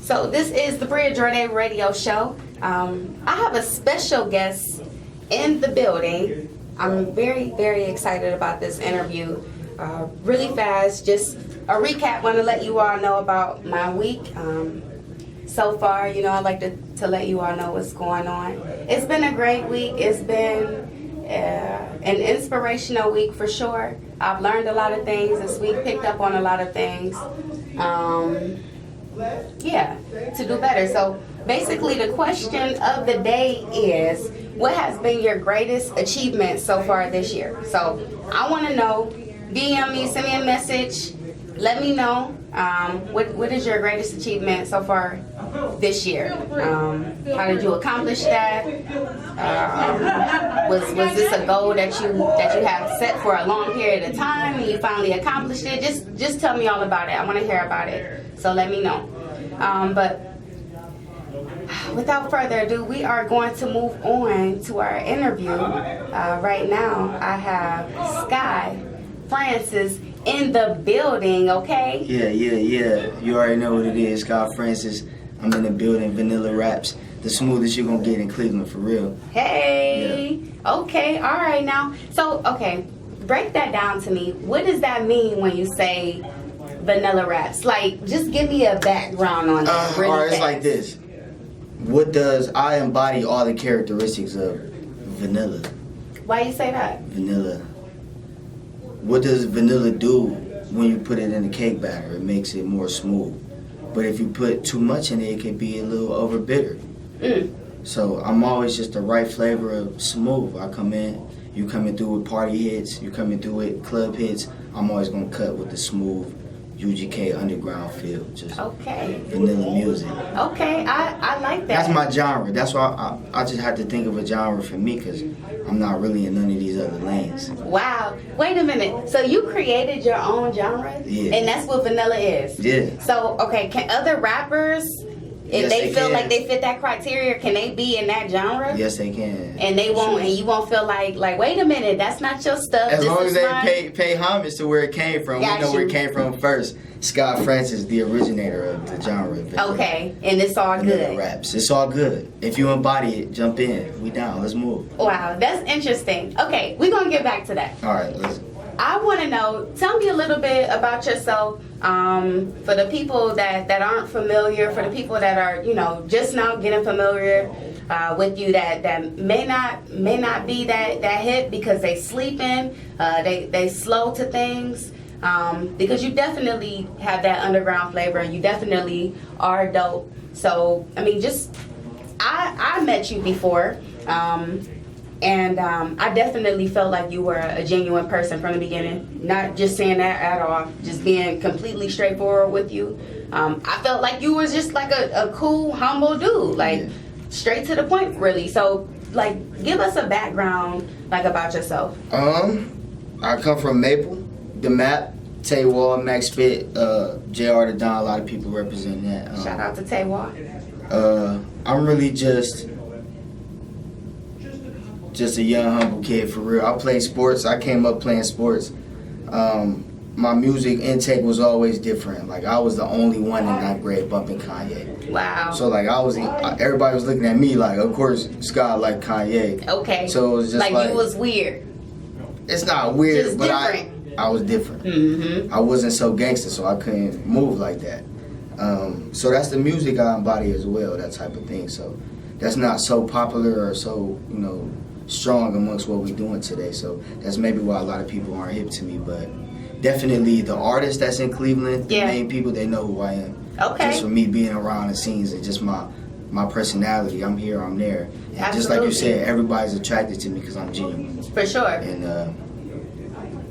So this is the Brea Jordai Radio Show. I have a special guest in the building. I'm very, very excited about this interview. Really fast, just a recap. Want to let you all know about my week. So far, you know, I'd like to let you all know what's going on. It's been a great week. It's been an inspirational week for sure. I've learned a lot of things this week, picked up on a lot of things. To do better. So basically the question of the day is, what has been your greatest achievement so far this year? So I want to know, DM me, send me a message, let me know what is your greatest achievement so far this year. How did you accomplish that? Was this a goal that you have set for a long period of time and you finally accomplished it? Just tell me all about it. I want to hear about it. So let me know. But without further ado, we are going to move on to our interview. Right now, I have Skai Francis in the building, okay? Yeah. You already know what it is, Skai Francis. I'm in the building, Vanilla Raps. The smoothest you're going to get in Cleveland, for real. Hey, yeah. Okay, all right now. So, okay, break that down to me. What does that mean when you say Vanilla Raps? Like, just give me a background on that. Really all right, fast. it's like this. I embody all the characteristics of vanilla. Why you say that? Vanilla. What does vanilla do when you put it in the cake batter? It makes it more smooth. But if you put too much in it, it can be a little over bitter. So I'm always just the right flavor of smooth. I come in, you coming through with party hits, you coming through with club hits. I'm always gonna cut with the smooth UGK underground feel, just vanilla music. Okay, I like that. That's my genre. That's why I just had to think of a genre for me, because I'm not really in none of these other lanes. Wow. Wait a minute. So you created your own genre? Yeah. And that's what vanilla is? Yeah. So, okay, can other rappers, if they feel like they fit that criteria, can they be in that genre? Yes, they can. And they won't, and you won't feel like, wait a minute, that's not your stuff. As long as they pay homage to where it came from. Got we know you. where it came from first. Skai Francis, the originator of the genre. Okay, and it's all good. Raps. It's all good. If you embody it, jump in. We down. Let's move. Wow, that's interesting. Okay, we're going to get back to that. All right, let's. I want to know, tell me a little bit about yourself, for the people that aren't familiar, for the people that are, you know, just now getting familiar with you, that may not be that hip because they sleeping, they slow to things, because you definitely have that underground flavor and you definitely are dope. So, I mean, I met you before, and I definitely felt like you were a genuine person from the beginning. Not just saying that at all, just being completely straightforward with you. I felt like you was just like a cool, humble dude, like straight to the point, really. So, like, give us a background, like, about yourself. I come from Maple, the Map, Tay Wall, Max Spit, JR the Don. A lot of people represent that. Shout out to Tay Wall. I'm really just a young, humble kid, for real. I play sports. I came up playing sports. My music intake was always different. Like, I was the only one in ninth grade bumping Kanye. Wow. So, like, everybody was looking at me like, of course, Skai like Kanye. Okay. So it was just like you was weird. It's not weird, just but different. I was different. Mm-hmm. I wasn't so gangster, so I couldn't move like that. So that's the music I embody as well, that type of thing. So that's not so popular or so, you know, strong amongst what we're doing today. So that's maybe why a lot of people aren't hip to me. But definitely the artists that's in Cleveland, the main people, they know who I am. Okay. Just for me being around the scenes and just my personality. I'm here, I'm there. And Absolutely. just like you said, everybody's attracted to me because I'm genuine. For sure. And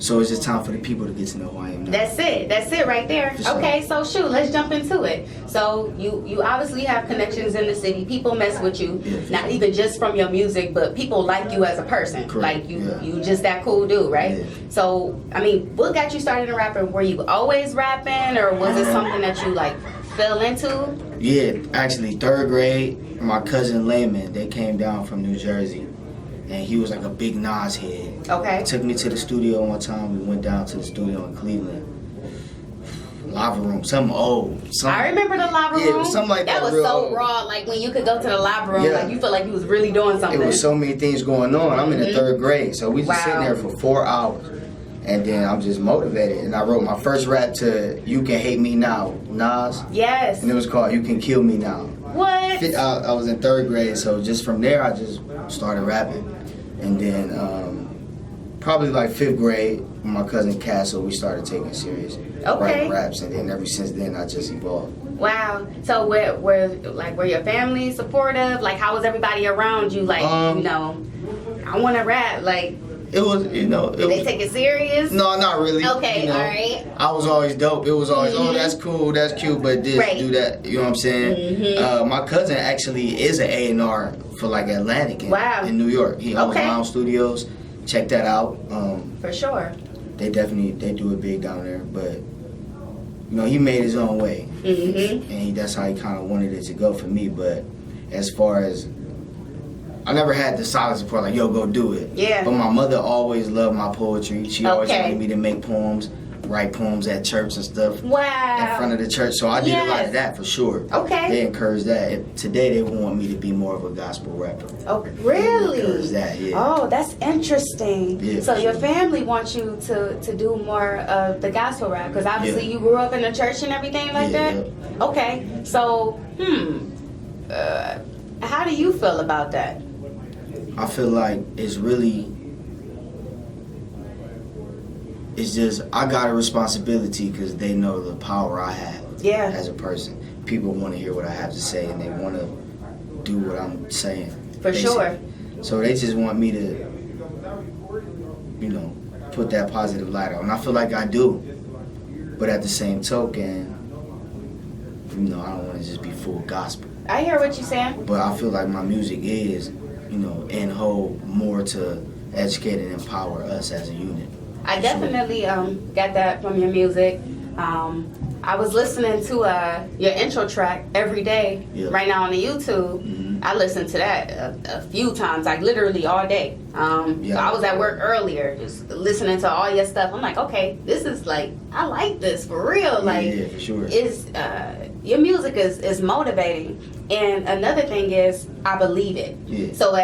so it's just time for the people to get to know who I am now. That's it right there. For sure. Okay, so shoot, let's jump into it. So you obviously have connections in the city. People mess with you, not even just from your music, but people like you as a person. Correct. Like you just that cool dude, right? Yeah. So, I mean, what got you started in rapping? Were you always rapping, or was it something that you like fell into? Yeah, actually, 3rd grade, my cousin Layman, they came down from New Jersey. And he was like a big Nas head. Okay. Took me to the studio one time. We went down to the studio in Cleveland. lava room, something old. I remember the lava room. Yeah, it was something like that. That was real so old. raw. Like when you could go to the lava room, Yeah. like you feel like you was really doing something. It was so many things going on. I'm in the 3rd grade, so we just sitting there for 4 hours. And then I'm just motivated. And I wrote my first rap to You Can Hate Me Now, Nas. Yes. And it was called You Can Kill Me Now. What? I was in 3rd grade, so just from there I just started rapping. And then probably like 5th grade, with my cousin Castle, we started taking it serious. Writing raps, and then ever since then I just evolved. Wow. So were your family supportive? Like how was everybody around you? Like, you know, I wanna rap, like it was, you know, they take it serious? No, not really. Okay, you know, alright. I was always dope. It was always, oh, that's cool, that's cute, but this, do that. You know what I'm saying? My cousin actually is an A&R for like Atlantic in New York. He owns Lounge Studios. Check that out. For sure. They do it big down there, but you know, he made his own way, and that's how he kind of wanted it to go for me. But as far as I never had the solid support, like, yo, go do it. Yeah. But my mother always loved my poetry. She always wanted me to make poems, write poems at church and stuff. Wow. In front of the church. So I did a lot of that for sure. Okay. They encouraged that. Today they want me to be more of a gospel rapper. Oh, really? They encouraged that, yeah. Oh, that's interesting. Yeah, so your family wants you to do more of the gospel rap, because obviously you grew up in the church and everything like that? Yeah. Okay. So, how do you feel about that? I feel like it's just, I got a responsibility because they know the power I have as a person. People want to hear what I have to say, and they want to do what I'm saying. For sure. So they just want me to, you know, put that positive light on. And I feel like I do. But at the same token, you know, I don't want to just be full gospel. I hear what you're saying. But I feel like my music is, you know, in whole more to educate and empower us as a unit. I definitely got that from your music. I was listening to your intro track every day right now on the YouTube. I listened to that a few times, like literally all day. So I was at work earlier just listening to all your stuff. I'm like, okay, this is like, I like this for real. Like, for sure. Your music is motivating. And another thing is, I believe it. Yeah. So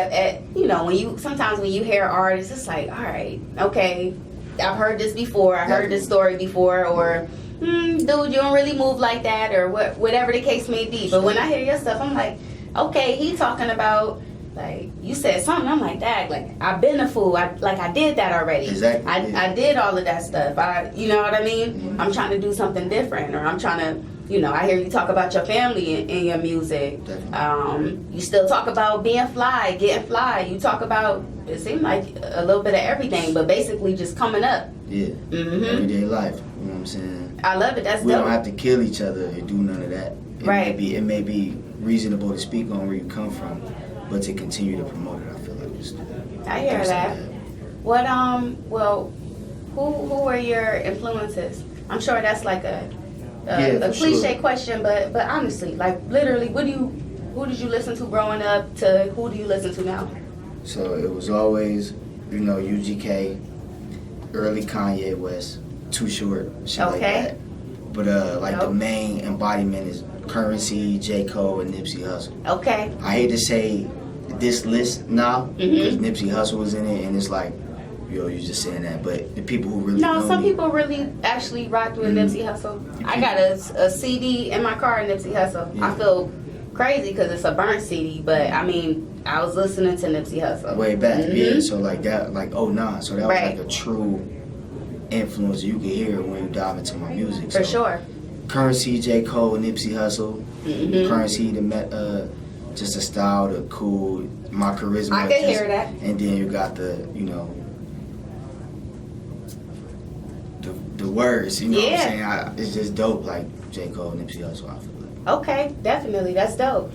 you know, sometimes when you hear artists, it's like, all right, okay, I've heard this before, I heard this story before, or dude, you don't really move like that, or whatever the case may be. But when I hear your stuff, I'm like, okay, he talking about, like, you said something, I'm like, dang, like, I've been a fool, I did that already. Exactly. I did all of that stuff. You know what I mean? I'm trying to do something different, or I'm trying to, you know, I hear you talk about your family in your music. You still talk about being fly, getting fly. You talk about, it seemed like a little bit of everything, but basically just coming up. Yeah. Everyday life. You know what I'm saying? I love it. That's dope. We don't have to kill each other or do none of that. It may be reasonable to speak on where you come from, but to continue to promote it, I feel like it's. I hear that. What well, who were your influences? I'm sure that's like a cliche question, but honestly, like literally, who did you listen to growing up to who do you listen to now? So it was always, you know, UGK, early Kanye West, Too Short, shit like that. But the main embodiment is Currency, J. Cole, and Nipsey Hussle. Okay. I hate to say this list now because Nipsey Hussle was in it, and it's like, yo, you're just saying that. But the people who really know some people really actually rocked with Nipsey Hussle. I got a CD in my car, Nipsey Hussle. Yeah. I feel crazy because it's a burnt CD, but I mean, I was listening to Nipsey Hussle way back. Yeah. So like that, like 09. So that was like a true influence you could hear when you dive into my music. For sure. Currency, J. Cole, Nipsey Hussle. Currency, just a style, the cool, my charisma. I can hear that. And then you got the, you know, the words, you know what I'm saying? It's just dope, like J. Cole, Nipsey Hussle, I feel like. Okay, definitely, that's dope.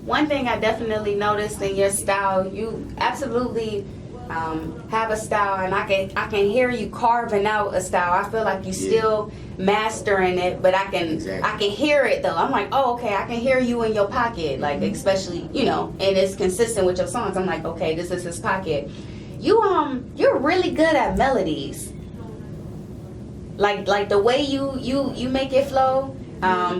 One thing I definitely noticed in your style, you absolutely have a style, and I can hear you carving out a style. I feel like you still mastering it, but I can hear it though. I'm like, oh, okay, I can hear you in your pocket, like especially, you know, and it's consistent with your songs. I'm like, okay, this is his pocket. You're really good at melodies. like the way you make it flow.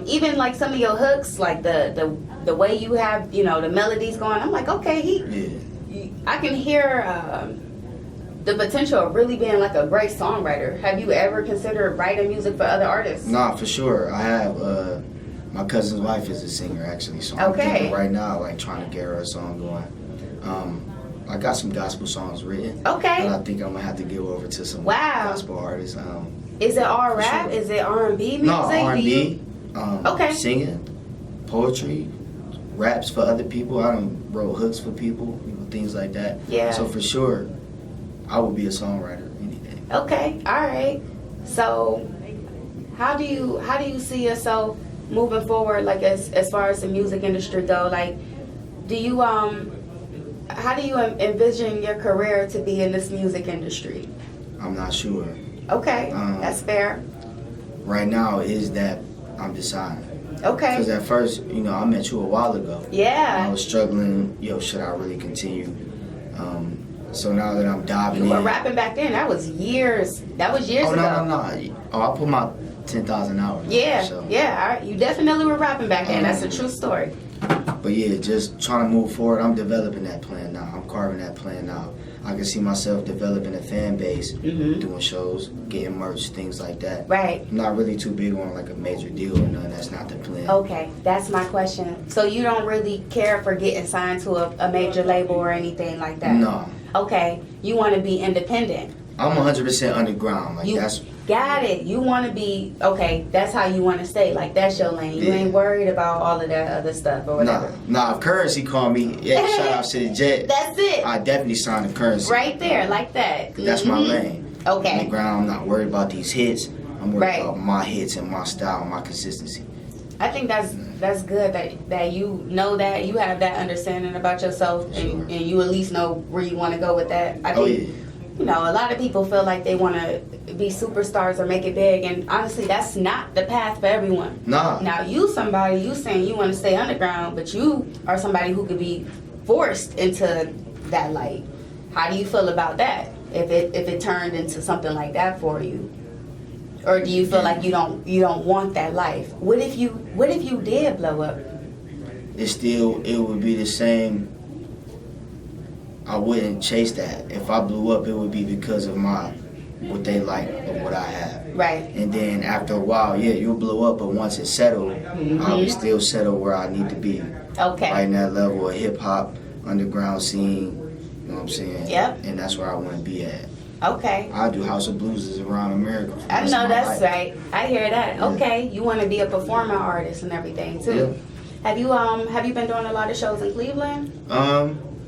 Even like some of your hooks, like the way you have, you know, the melodies going. I'm like, okay, I can hear the potential of really being like a great songwriter. Have you ever considered writing music for other artists? Nah, for sure. I have. My cousin's wife is a singer, actually. So I'm thinking right now, like trying to get her a song going. I got some gospel songs written. Okay. But I think I'm gonna have to give over to some gospel artists. Is it all rap? Sure. Is it R&B music? No, R&B. Singing, poetry, raps for other people. I done wrote hooks for people, you know, things like that. Yeah. So for sure, I would be a songwriter any day. Okay, all right. So, how do you see yourself moving forward? Like as far as the music industry go, like, do you how do you envision your career to be in this music industry? I'm not sure. Okay, that's fair. Right now is that I'm deciding. Okay. Because at first, you know, I met you a while ago. Yeah. I was struggling. Should I really continue? So now that I'm diving in. You were rapping back then. That was years ago. No. Oh, I put my 10,000 hours. Yeah. So. Yeah. You definitely were rapping back then. That's a true story. But yeah, just trying to move forward. I'm developing that plan now. I'm carving that plan out. I can see myself developing a fan base, doing shows, getting merch, things like that. Right. I'm not really too big on like a major deal or nothing. That's not the plan. Okay, that's my question. So you don't really care for getting signed to a major label or anything like that? No. Okay, you want to be independent. I'm 100% underground. Like that's. Got it. You want to be, okay, that's how you want to stay. Like, that's your lane. You ain't worried about all of that other stuff or whatever. Nah, if Currency called me, shout out to the Jet. That's it. I definitely signed the Currency. Right there, like that. That's my lane. Okay. Underground, I'm not worried about these hits. I'm worried about my hits and my style and my consistency. I think that's good that you know that, you have that understanding about yourself, and you at least know where you want to go with that. I think, you know, a lot of people feel like they want to be superstars or make it big, and honestly, that's not the path for everyone. Nah. Now, you saying you want to stay underground, but you are somebody who could be forced into that light. How do you feel about that? If it turned into something like that for you, or do you feel like you don't want that life? What if you did blow up? It would be the same. I wouldn't chase that. If I blew up, it would be because of what they like or what I have. Right. And then after a while, you'll blow up, but once it's settled, I'll be still settled where I need to be. Okay. Right in that level of hip hop, underground scene, you know what I'm saying? Yep. And that's where I want to be at. Okay. I do House of Blues around America. I know that's right. I hear that. Yeah. Okay. You want to be a performer artist and everything too. Yeah. Have you been doing a lot of shows in Cleveland?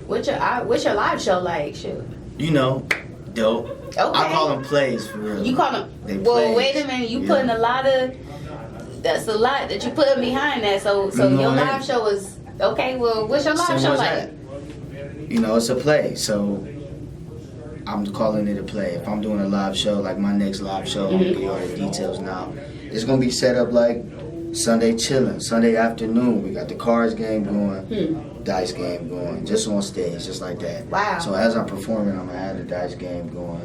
What's your live show like? Shoot. You know, dope. Okay. I call them plays for real. You call them? They well, plays. Wait a minute. You putting a lot of. That's a lot that you put behind that. So your live show is okay. Well, what's your live show like? You know, it's a play. So I'm calling it a play. If I'm doing a live show, like my next live show, I'm gonna give you all the details now. It's gonna be set up like Sunday chilling, Sunday afternoon. We got the cards game going, dice game going, just on stage, just like that. Wow. So as I'm performing, I'm gonna have the dice game going,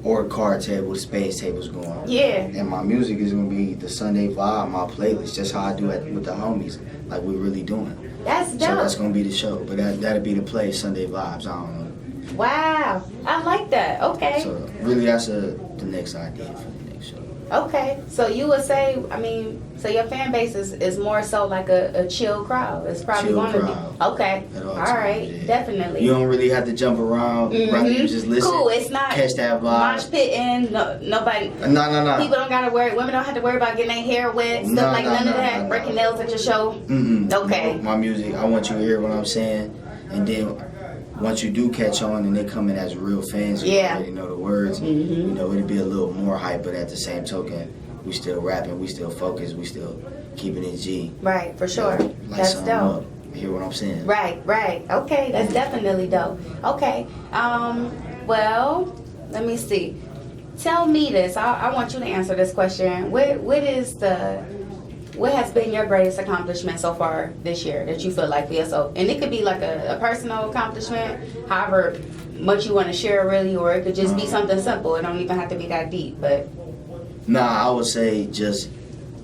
or card table, spades tables going. Yeah. And my music is gonna be the Sunday vibe, my playlist, just how I do it with the homies, like we're really doing. That's dope. So that's gonna be the show, but that'll be the play, Sunday vibes. I don't know. Wow, I like that. Okay. So really, that's the next idea for the next show. Okay, so you would say, I mean, so your fan base is more so like a chill crowd. It's probably going to be. Okay, all right, definitely. You don't really have to jump around, right? You just listen. Cool, it's not catch that vibe. Mosh pitting, nobody. No. People don't gotta worry. Women don't have to worry about getting their hair wet, stuff like none of that. Breaking nails at your show. Okay. No, my music, I want you to hear what I'm saying, and then once you do catch on and they come in as real fans, you already know the words, you know, it'd be a little more hype, but at the same token, we still rapping, we still focused, we still keeping it G. Right, for sure. That's dope. Hear what I'm saying? Right. Okay, that's definitely dope. Okay, well, let me see. Tell me this. I want you to answer this question. What has been your greatest accomplishment so far this year that you feel like for yourself? And it could be like a personal accomplishment, however much you want to share really, or it could just be something simple. It don't even have to be that deep, but Nah, I would say just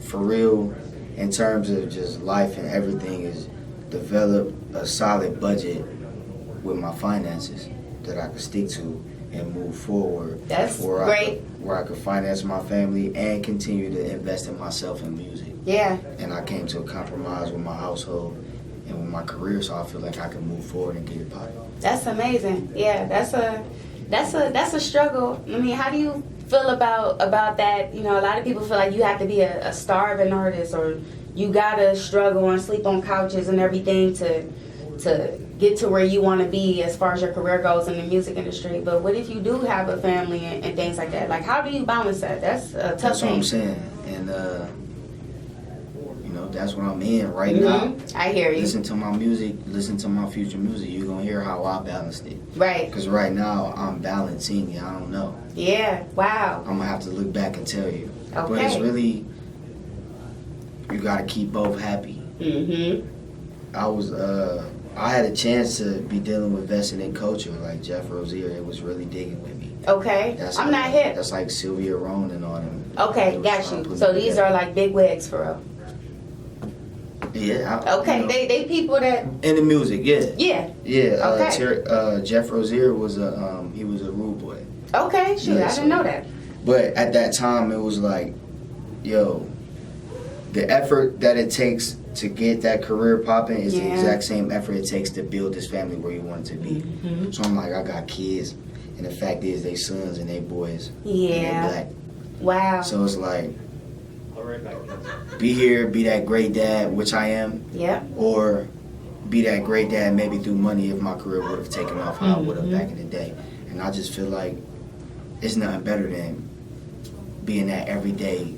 for real, in terms of just life and everything, is develop a solid budget with my finances that I can stick to and move forward. That's great. Where I could finance my family and continue to invest in myself in music. Yeah. And I came to a compromise with my household and with my career, so I feel like I can move forward and get it popping. That's amazing. Yeah, that's a struggle. I mean, how do you feel about that? You know, a lot of people feel like you have to be a starving artist, or you gotta struggle and sleep on couches and everything to get to where you want to be as far as your career goes in the music industry. But what if you do have a family and things like that? Like, how do you balance that? That's a tough That's thing. what I'm saying. And you know, that's what I'm in right now. I hear you. Listen to my music, listen to my future music. You're gonna hear how I balanced it. Right. Because right now I'm balancing it. I don't know. Yeah. Wow. I'm gonna have to look back and tell you. Okay. But it's really, you gotta keep both happy. I had a chance to be dealing with vested in culture like Jeff Rozier. It was really digging with me. Okay. I'm not hip. That's like Sylvia Roan and all them. Okay, got you. So these are like big wigs for real. Yeah. Okay, you know, they people that. in the music, yeah. Yeah. Yeah. Okay. Jeff Rozier was he was a rude boy. Okay, shoot, Yeah, I didn't know that. But at that time, it was like, yo, the effort that it takes to get that career popping is the exact same effort it takes to build this family where you want it to be. So I'm like, I got kids, and the fact is, they sons and they boys. Yeah. And they black. Wow. So it's like, be here, be that great dad, which I am. Yeah. Or be that great dad maybe through money if my career would have taken off how I would have back in the day. And I just feel like it's nothing better than being that everyday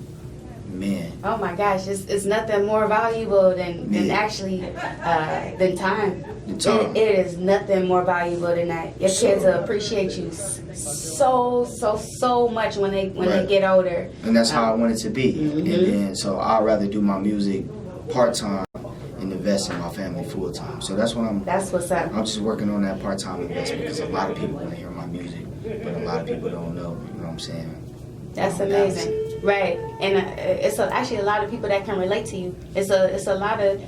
man. Oh my gosh, it's nothing more valuable than actually than time. It is nothing more valuable than that. Your kids will appreciate you so much when they get older. And that's how I want it to be. And then so I'd rather do my music part-time and invest in my family full-time. So that's what's up. I'm just working on that part-time investment because a lot of people want to hear my music, but a lot of people don't know. You know what I'm saying? That's amazing, right? And it's actually a lot of people that can relate to you. It's a lot of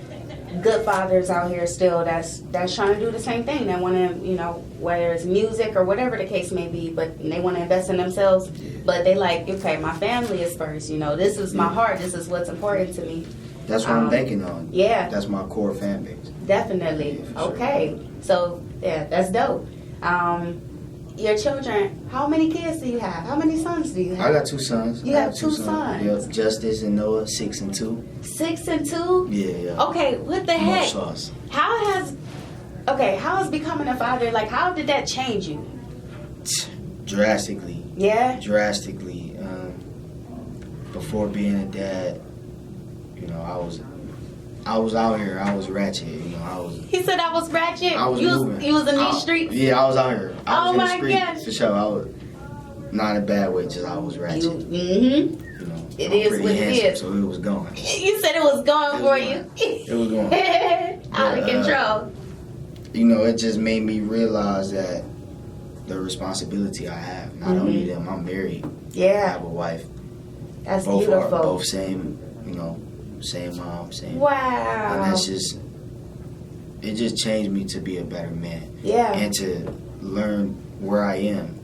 good fathers out here still that's trying to do the same thing. They want to, you know, whether it's music or whatever the case may be, but they want to invest in themselves. But they like, okay, my family is first. You know, this is my heart. This is what's important to me. That's what I'm banking on. Yeah, that's my core fan base. Definitely. Yeah, okay, sure. So yeah, that's dope. Your children, how many kids do you have? How many sons do you have? I got 2 sons. You have 2 sons? Yep. Justice and Noah, 6 and 2. 6 and 2? Yeah. Okay, what the heck? Sauce. How has becoming a father, like, how did that change you? Drastically. Yeah? Drastically. Before being a dad, you know, I was out here. I was ratchet. You know, He said I was ratchet. I was moving. You was in these streets. Yeah, I was out here. I was in the streets, gosh. for sure. I was not in a bad way. Just I was ratchet. You know, it is what it is. So it was going. You said it was going for you. It was going. Out of control. You know, it just made me realize that the responsibility I have. Not only them, I'm married. Yeah. I have a wife. That's both beautiful. Both same, you know, same mom, same. Wow. And it just changed me to be a better man. Yeah. And to learn where I am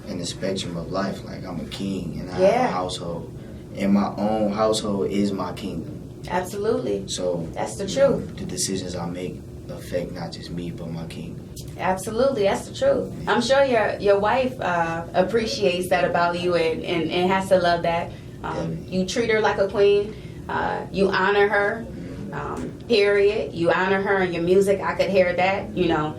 in the spectrum of life. Like, I'm a king and I have a household. And my own household is my kingdom. Absolutely. So that's the truth. The decisions I make affect not just me, but my kingdom. Absolutely, that's the truth. I'm sure your wife appreciates that about you and has to love that. You treat her like a queen. You honor her. Period. You honor her in your music. I could hear that. You know,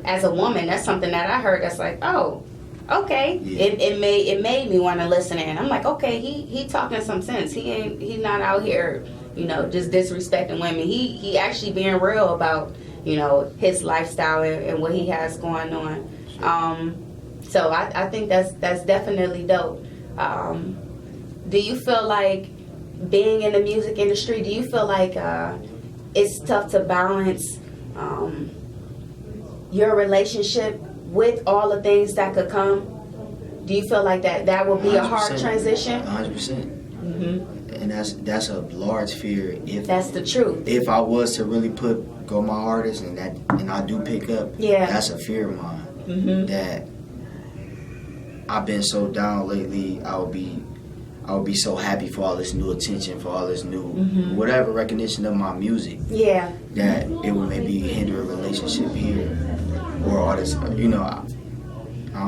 as a woman, that's something that I heard. That's like, oh, okay. Yeah. It made me want to listen in. I'm like, okay, he talking some sense. He's not out here, you know, just disrespecting women. He actually being real about, you know, his lifestyle and what he has going on. So I think that's definitely dope. Do you feel like being in the music industry, do you feel like it's tough to balance your relationship with all the things that could come? Do you feel like that will be a hard 100%. transition? 100%. Mm-hmm. And that's a large fear. If That's the truth. If I was to really go my hardest and I do pick up, that's a fear of mine. Mm-hmm. That I've been so down lately. I would be so happy for all this new attention, for all this new whatever recognition of my music. Yeah. That it would maybe hinder a relationship here, or all this. You know, I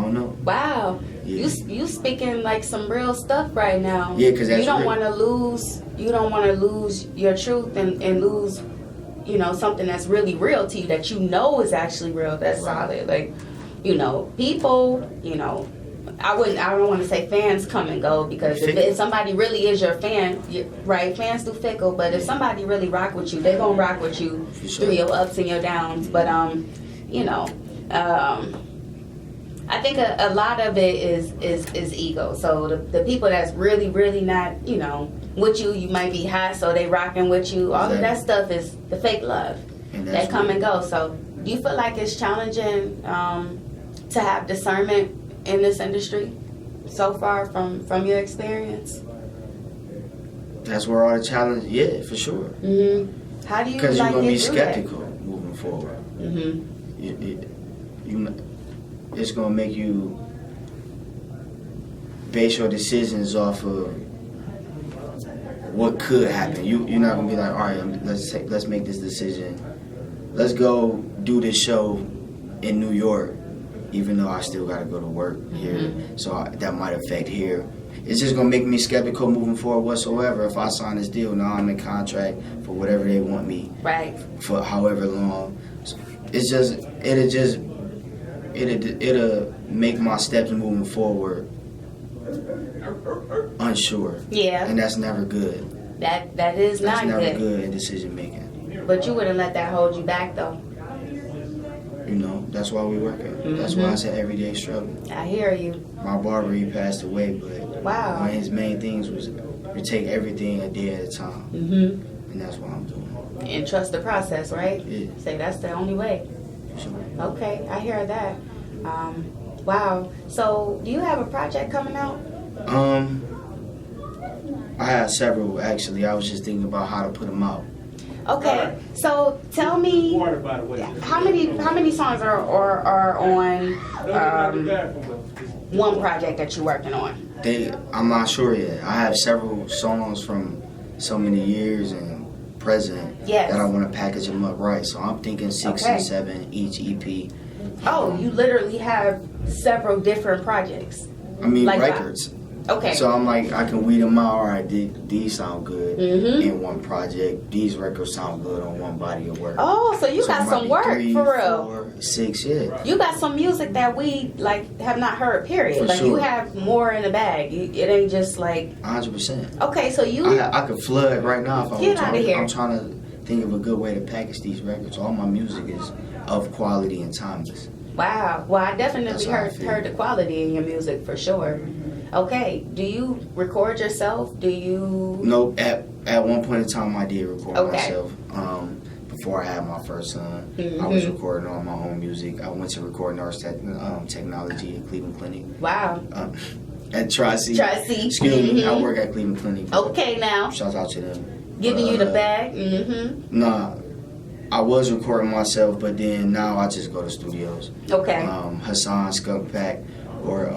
don't know. Wow. Yeah. You speaking like some real stuff right now. Yeah, because you don't want to lose. You don't want to lose your truth and lose, something that's really real to you that you know is actually real. That's solid. Like, people. I don't want to say fans come and go, because if somebody really is your fan, right? Fans do fickle, but if somebody really rock with you, they're gonna rock with you through your ups and your downs. But I think a lot of it is ego. So the people that's really, really not, with you, you might be hot, so they rocking with you. All of that stuff is the fake love that come and go. So do you feel like it's challenging to have discernment in this industry so far from your experience? That's where all the challenge, yeah, for sure. Mm-hmm. How do you Because you're going to be skeptical that? moving forward. Mm-hmm. It's going to make you base your decisions off of what could happen. You're not going to be like, all right, let's make this decision. Let's go do this show in New York, even though I still got to go to work here. So that might affect here. It's just going to make me skeptical moving forward whatsoever. If I sign this deal, now I'm in contract for whatever they want me. Right. For however long. So it'll make my steps moving forward unsure. Yeah. And that's never good. That is not good. That's never good in decision making. But you wouldn't let that hold you back, though. That's why we work it. That's why I said everyday struggle. I hear you. My barber, he passed away, but one of his main things was to take everything a day at a time. And that's what I'm doing. And trust the process, right? Yeah. Say that's the only way. Sure. Okay, I hear that. Wow. So, do you have a project coming out? I have several, actually. I was just thinking about how to put them out. Okay, so tell me how many songs are on one project that you're working on? I'm not sure yet. I have several songs from so many years and present that I want to package them up right. So I'm thinking 6 and 7 each EP. Oh, you literally have several different projects. I mean, like records. Okay. So I'm like, I can weed them out. All right, these sound good in one project. These records sound good on one body of work. Oh, so you got some work 3, for real. 4, 6, yeah. You got some music that we have not heard. Period. For sure. You have more in the bag. It ain't just like 100%. Okay, so I could flood right now if I get out of here. I'm trying to think of a good way to package these records. All my music is of quality and timeless. Wow. Well, I definitely heard the quality in your music for sure. Okay. Do you record yourself? Do you? No. At one point in time, I did record myself. Before I had my first son, I was recording all my own music. I went to Recording Arts Technology at Cleveland Clinic. Wow. At Tri-C. Excuse me. I work at Cleveland Clinic. Okay, now. Shout out to them. Giving you the bag. Nah. I was recording myself, but then now I just go to studios. Okay. Hassan, Skunk Pack, or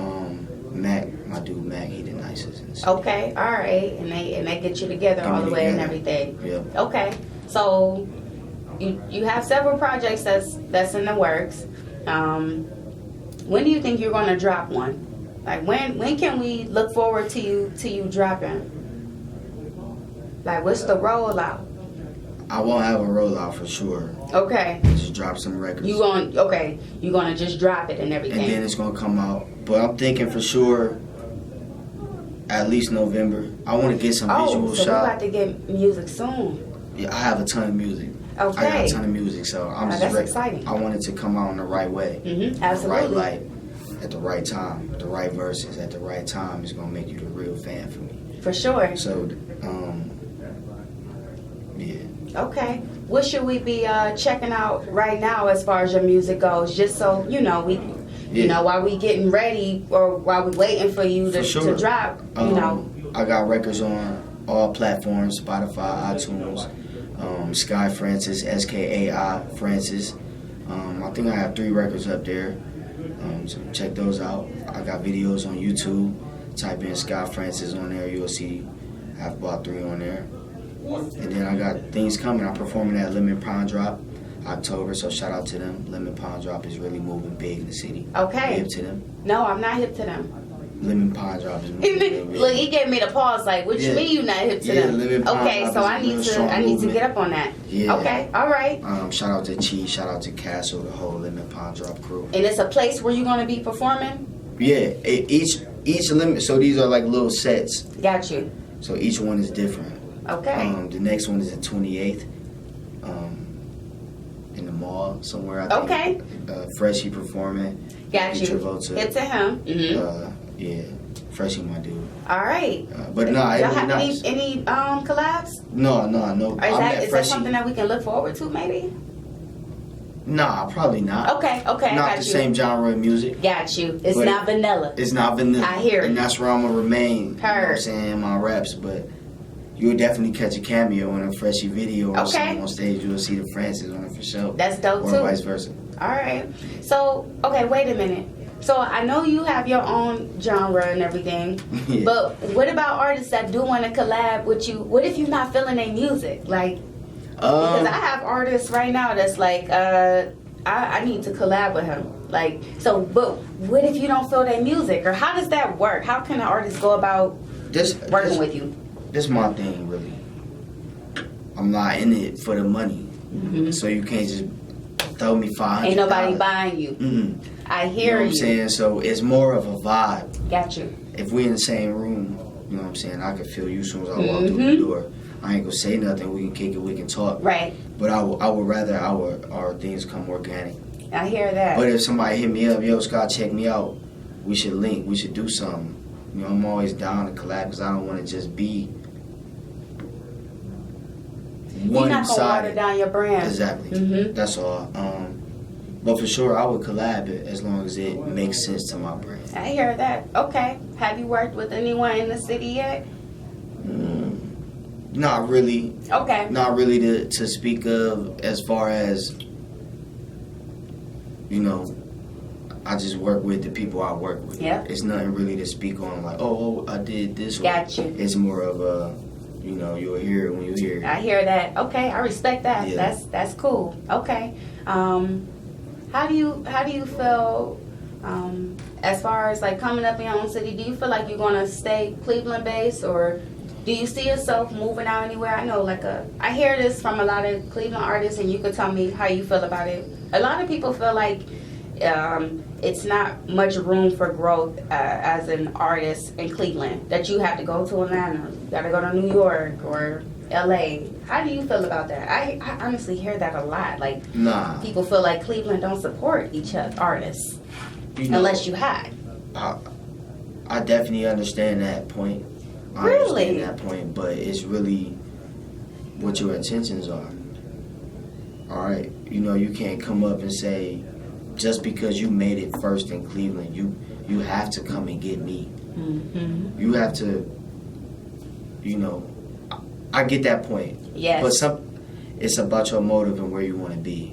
Mac, my dude Mac, he the nicest. Okay, all right, and they get you together all the way and everything. Yeah. Okay, so you have several projects that's in the works. When do you think you're going to drop one? Like when can we look forward to you dropping? Like what's the rollout? I won't have a rollout for sure. Okay. Just drop some records. You're gonna just drop it and everything. And then it's gonna come out. But I'm thinking for sure at least November. I want to get some visual shots. So we about to get music soon. Yeah, I have a ton of music. Okay. I got a ton of music, so I'm just that's exciting. I want it to come out in the right way. Absolutely. The right light, at the right time, the right verses at the right time is gonna make you the real fan for me. For sure. So, yeah. Okay. What should we be checking out right now as far as your music goes? Just so we You know, while we getting ready or while we waiting for you to drop, you know. I got records on all platforms, Spotify, iTunes, Skai Francis, Skai Francis. I think I have 3 records up there. So check those out. I got videos on YouTube. Type in Skai Francis on there. You'll see I have about 3 on there. And then I got things coming. I'm performing at Lemon Pond Drop October, so shout out to them. Lemon Pond Drop is really moving big in the city. Okay. Hip to them? No, I'm not hip to them. Lemon Pond Drop is moving big. Look, he gave me the pause. Like, what you mean you not hip to them? Lemon Pond okay, Drop so is I need to get up on that. Yeah. Okay, all right. Shout out to Chi, shout out to Castle, the whole Lemon Pond Drop crew. And it's a place where you're gonna be performing? Yeah, each lemon. So these are like little sets. Got you. So each one is different. Okay. The next one is the 28th. In the mall somewhere. I think. Okay. Freshie performing. Got you. Travolta. Hit to him. Mm-hmm. Yeah, Freshie, my dude. All right. But no, y'all have nice. any collabs? No. Is that something that we can look forward to, maybe? Nah, probably not. Okay, I got Not the same genre of music. Got you. It's not vanilla. It's not vanilla. I hear it. And that's where I'm gonna remain. Heard. You know what I'm saying, in my raps, but you'll definitely catch a cameo in a Freshie video or something on stage. You'll see the Francis on it for sure. That's dope or too. Or vice versa. All right. So, okay, wait a minute. So I know you have your own genre and everything, Yeah. but what about artists that do want to collab with you? What if you're not feeling their music? Like, because I have artists right now that's like, I need to collab with him. Like, so, but what if you don't feel their music? Or how does that work? How can an artist go about working with you? This is my thing, really. I'm not in it for the money. Mm-hmm. So you can't just throw me $500. Ain't nobody buying you. Mm-mm. I hear you. You know what I'm saying? So it's more of a vibe. Got you. If we in the same room, you know what I'm saying, I can feel you as soon as I walk through the door. I ain't gonna say nothing. We can kick it. We can talk. Right. But I would rather our things come organic. I hear that. But if somebody hit me up, yo, Scott, check me out. We should link. We should do something. You know, I'm always down to collab because I don't want to just be You're not gonna water down your brand. Exactly. Mm-hmm. That's all. But for sure, I would collab it as long as it makes sense to my brand. I hear that. Okay. Have you worked with anyone in the city yet? Not really. Okay. Not really to speak of as far as, you know, I just work with the people I work with. Yeah. It's nothing really to speak on like, oh, I did this. Got you. It's more of a, you know, you'll hear it when you hear it. I hear that. Okay, I respect that. Yeah. That's cool. Okay. How do you feel as far as like coming up in your own city? Do you feel like you're gonna stay Cleveland based, or do you see yourself moving out anywhere? I know I hear this from a lot of Cleveland artists, and you could tell me how you feel about it. A lot of people feel like it's not much room for growth as an artist in Cleveland, that you have to go to Atlanta, you gotta go to New York or LA. How do you feel about that? I honestly hear that a lot. Like, people feel like Cleveland don't support each other, artists, unless you hide. I definitely understand that point. I understand that point, but it's really what your intentions are. All right, you know, you can't come up and say, just because you made it first in Cleveland, you have to come and get me. Mm-hmm. You have to, you know, I get that point. Yes. But it's about your motive and where you want to be.